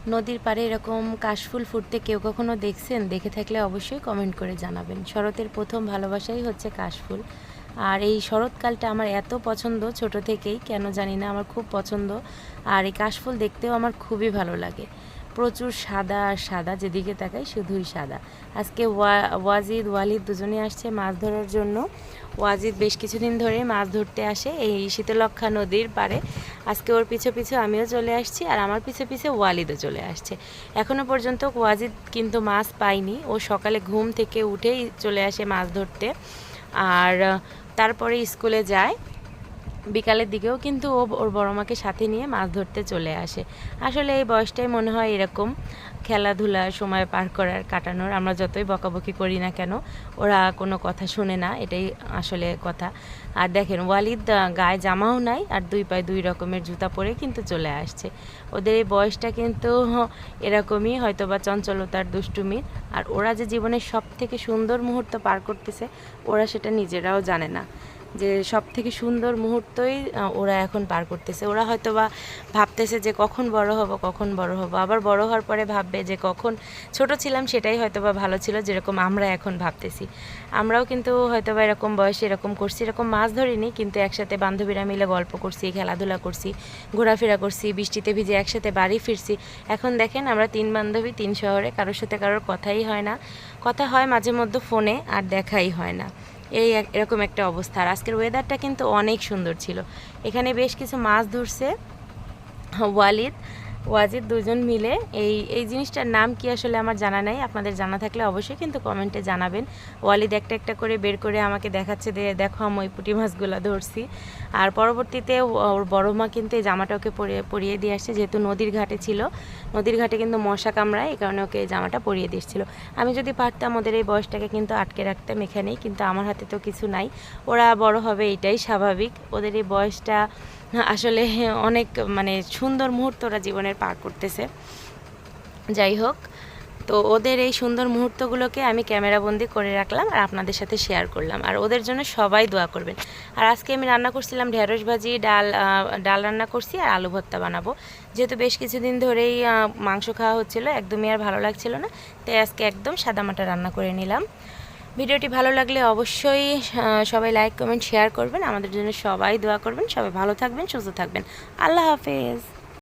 নদীর পাড়ে এরকম কাশফুল ফুটতে কেউ কখনো দেখছেন? দেখে থাকলে অবশ্যই কমেন্ট করে জানাবেন। শরতের প্রথম ভালোবাসাই হচ্ছে কাশফুল। আর এই শরৎকালটা আমার এত পছন্দ, ছোট থেকেই কেন জানি না আমার খুব পছন্দ। আর এই কাশফুল দেখতেও আমার খুবই ভালো লাগে। প্রচুর সাদা আর সাদা, যেদিকে তাকাই শুধুই সাদা। আজকে ওয়াজিদ ওয়ালিদ দুজনেই আসছে মাছ ধরার জন্য। ওয়াজিদ বেশ কিছুদিন ধরে মাছ ধরতে আসে এই শীতলক্ষ্যা নদীর পাড়ে। আজকে ওর পিছু পিছু আমিও চলে আসছি, আর আমার পিছু পিছু ওয়ালিদও চলে আসছে। এখনও পর্যন্ত ওয়াজিদ কিন্তু মাছ পায়নি। ও সকালে ঘুম থেকে উঠেই চলে আসে মাছ ধরতে, আর তারপরে স্কুলে যায়। বিকালের দিকেও কিন্তু ও ওর বড় মাকে সাথে নিয়ে মাছ ধরতে চলে আসে। আসলে এই বয়সটাই মনে হয় এরকম খেলাধুলা সময় পার করার, কাটানোর। আমরা যতই বকাবকি করি না কেন, ওরা কোনো কথা শোনে না, এটাই আসলে কথা। আর দেখেন ওয়ালিদ গায়ে জামাও নাই, আর দুই পায়ে দুই রকমের জুতা পরে কিন্তু চলে আসছে। ওদের এই বয়সটা কিন্তু এরকমই, হয়তো বা চঞ্চলতার, দুষ্টুমির। আর ওরা যে জীবনের সব থেকে সুন্দর মুহূর্ত পার করতেছে, ওরা সেটা নিজেরাও জানে না যে সব থেকে সুন্দর মুহূর্তই ওরা এখন পার করতেছে। ওরা হয়তো বা ভাবতেছে যে কখন বড় হব, কখন বড় হব। আবার বড় হওয়ার পরে ভাববে যে কখন ছোট ছিলাম সেটাই হয়তো বা ভালো ছিল, যেরকম আমরা এখন ভাবতেছি। আমরাও কিন্তু হয়তো বা এরকম বয়সে এরকম করছি, এরকম মাছ ধরিনি, কিন্তু একসাথে বান্ধবীরা মিলে গল্প করছি, খেলাধুলা করছি, ঘোরাফেরা করছি, বৃষ্টিতে ভিজে একসাথে বাড়ি ফিরছি। এখন দেখেন আমরা তিন বান্ধবী, তিন শহরে, কারোর সাথে কারোর কথাই হয় না। কথা হয় মাঝে মধ্যে ফোনে, আর দেখাই হয় না। এরকম একটা অবস্থা। আর আজকের ওয়েদারটা কিন্তু অনেক সুন্দর ছিল। এখানে বেশ কিছু মাছ ধরছে ওয়ালিদ ওয়াজিদ দুজন মিলে। এই জিনিসটার নাম কি আসলে আমার জানা নাই, আপনাদের জানা থাকলে অবশ্যই কিন্তু কমেন্টে জানাবেন। ওয়ালিদ একটা একটা করে বের করে আমাকে দেখাচ্ছে, দেখো আমি ওই পুঁটি মাছগুলো ধরছি। আর পরবর্তীতে ওর বড় মা কিন্তু এই জামাটা ওকে পরিয়ে দিয়ে আসছে, যেহেতু নদীর ঘাটে ছিল। নদীর ঘাটে কিন্তু মশা কামড়ায়, এই কারণে ওকে এই জামাটা পরিয়ে দিয়েছিল। আমি যদি পারতাম ওদের এই বয়সটাকে কিন্তু আটকে রাখতাম এখানেই, কিন্তু আমার হাতে তো কিছু নাই। ওরা বড় হবে, এটাই স্বাভাবিক। ওদের এই বয়সটা আসলে অনেক মানে সুন্দর মুহূর্ত ওরা জীবনের পার করতেছে। যাই হোক, তো ওদের এই সুন্দর মুহূর্তগুলোকে আমি ক্যামেরাবন্দি করে রাখলাম আর আপনাদের সাথে শেয়ার করলাম। আর ওদের জন্য সবাই দোয়া করবেন। আর আজকে আমি রান্না করছিলাম ঢেঁড়স ভাজি, ডাল রান্না করছি, আর আলু ভর্তা বানাবো। যেহেতু বেশ কিছুদিন ধরেই মাংস খাওয়া হচ্ছিলো, একদমই আর ভালো লাগছিল না, তাই আজকে একদম সাদামাটা রান্না করে নিলাম। ভিডিওটি ভালো লাগলে অবশ্যই সবাই লাইক, কমেন্ট, শেয়ার করবেন। আমাদের জন্য সবাই দোয়া করবেন। সবাই ভালো থাকবেন, সুস্থ থাকবেন। আল্লাহ হাফেজ।